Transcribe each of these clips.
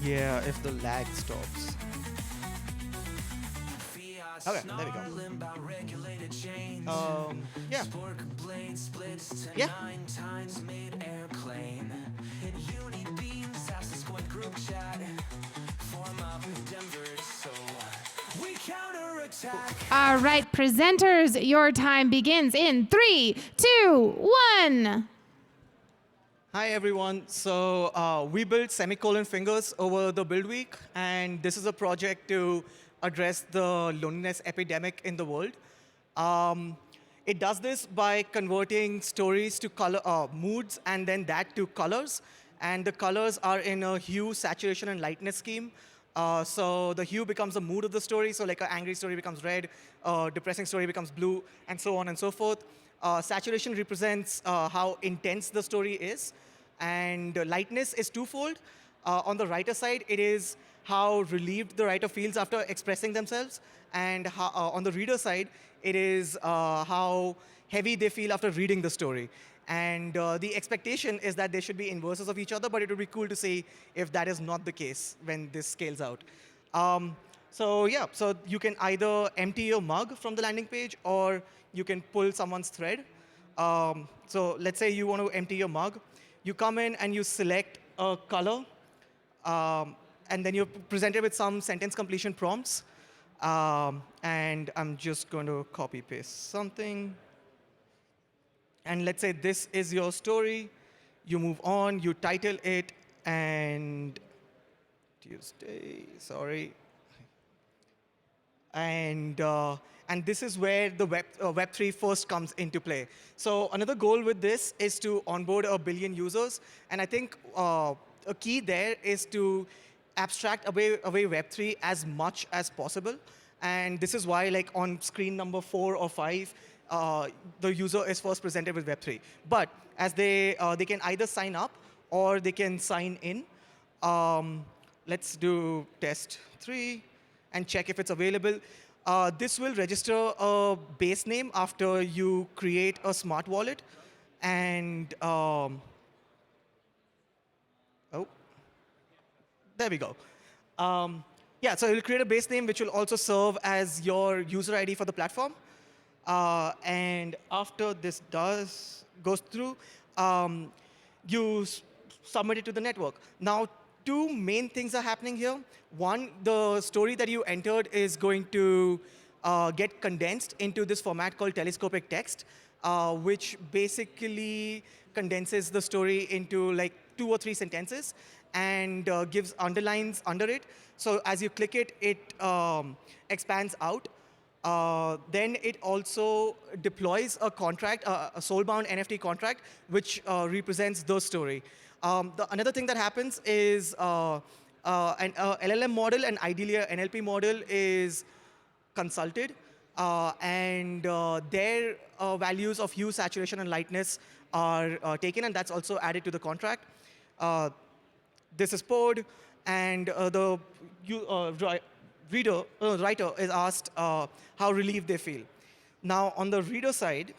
Yeah, if the lag stops. Okay, there we go. Yeah. Yeah. All right, presenters, your time begins in 3, 2, 1. Hi everyone. So we built Semicolon fingers over the build week, and this is a project to address the loneliness epidemic in the world. It does this by converting stories to color moods, and then that to colors. And the colors are in a hue, saturation, and lightness scheme. So the hue becomes the mood of the story. So like an angry story becomes red, a depressing story becomes blue, and so on and so forth. Saturation represents how intense the story is, and lightness is twofold. On the writer side, it is how relieved the writer feels after expressing themselves, and on the reader side, it is how heavy they feel after reading the story. And the expectation is that they should be inverses of each other, but it would be cool to see if that is not the case when this scales out. So yeah, so you can either empty your mug from the landing page, or you can pull someone's thread. So let's say you want to empty your mug. You come in and you select a color, and then you're presented with some sentence completion prompts. And I'm just going to copy paste something. And let's say this is your story. You move on, you title it, and Tuesday, sorry. And this is where the Web3 first comes into play. So another goal with this is to onboard 1 billion users. And I think a key there is to abstract away Web3 as much as possible. And this is why, like on screen number 4 or 5, the user is first presented with Web3. But as they can either sign up or they can sign in. Let's do test 3 and check if it's available. This will register a base name after you create a smart wallet. And oh, there we go. Yeah, so it will create a base name which will also serve as your user ID for the platform. And after this goes through, you submit it to the network. Now, two main things are happening here. One, the story that you entered is going to get condensed into this format called telescopic text, which basically condenses the story into like 2 or 3 sentences and gives underlines under it. So as you click it, it expands out. Then it also deploys a contract, a soul-bound NFT contract, which represents the story. Another thing that happens is an LLM model, and ideally an NLP model, is consulted, and their values of hue, saturation, and lightness are taken, and that's also added to the contract. This is poured, and the writer is asked how relieved they feel. Now, on the reader side,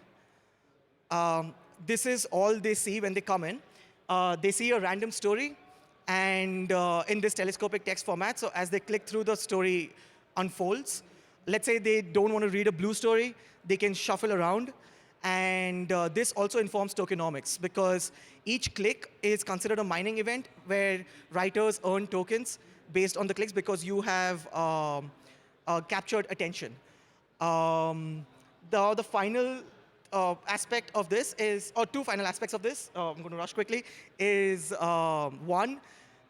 this is all they see when they come in. They see a random story, and in this telescopic text format, so as they click through, the story unfolds. Let's say they don't want to read a blue story, they can shuffle around. And this also informs tokenomics, because each click is considered a mining event where writers earn tokens based on the clicks because you have captured attention. The final aspect of this is, or two final aspects of this, I'm going to rush quickly, is one,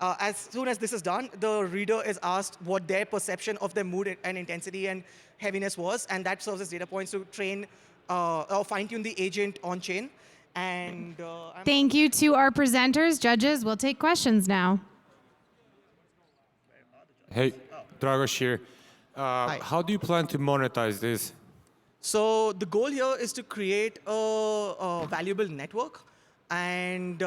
as soon as this is done, the reader is asked what their perception of their mood and intensity and heaviness was, and that serves as data points to train or fine-tune the agent on-chain. And Thank you to our presenters. Judges, we'll take questions now. Hey, Dragos here. How do you plan to monetize this? So the goal here is to create a valuable network. And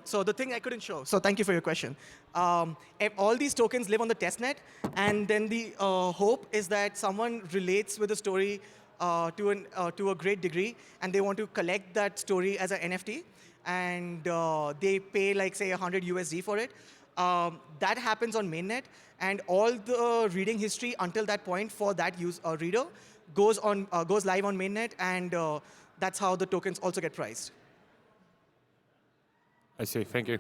so the thing I couldn't show, so thank you for your question. All these tokens live on the testnet, and then the hope is that someone relates with the story to a great degree, and they want to collect that story as an NFT, and they pay, like, say, 100 USD for it. That happens on mainnet, and all the reading history until that point for that reader goes live on mainnet, and that's how the tokens also get priced. I see. Thank you.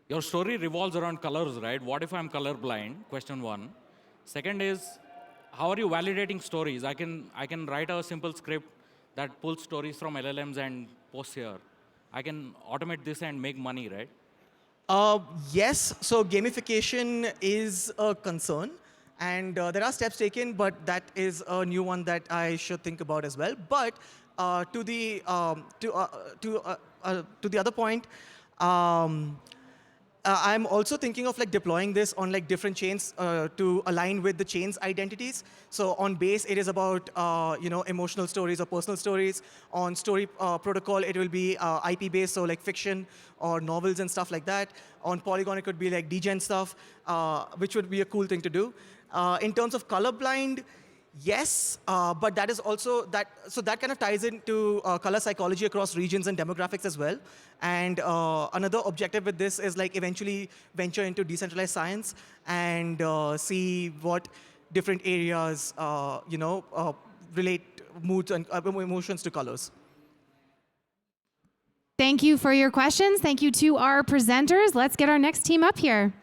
Your story revolves around colors, right? What if I'm colorblind? Question one. Second is, how are you validating stories? I can write a simple script that pulls stories from LLMs and posts here. I can automate this and make money, right? Yes, so gamification is a concern, and there are steps taken, but that is a new one that I should think about as well. But to the other point, I'm also thinking of like deploying this on like different chains to align with the chain's identities. So on base, it is about emotional stories or personal stories. On story protocol, it will be IP based, so like fiction or novels and stuff like that. On Polygon, it could be like degen stuff, which would be a cool thing to do. In terms of colorblind, yes, but that is also so that kind of ties into color psychology across regions and demographics as well. And another objective with this is like eventually venture into decentralized science and see what different areas relate moods and emotions to colors. Thank you for your questions. Thank you to our presenters. Let's get our next team up here.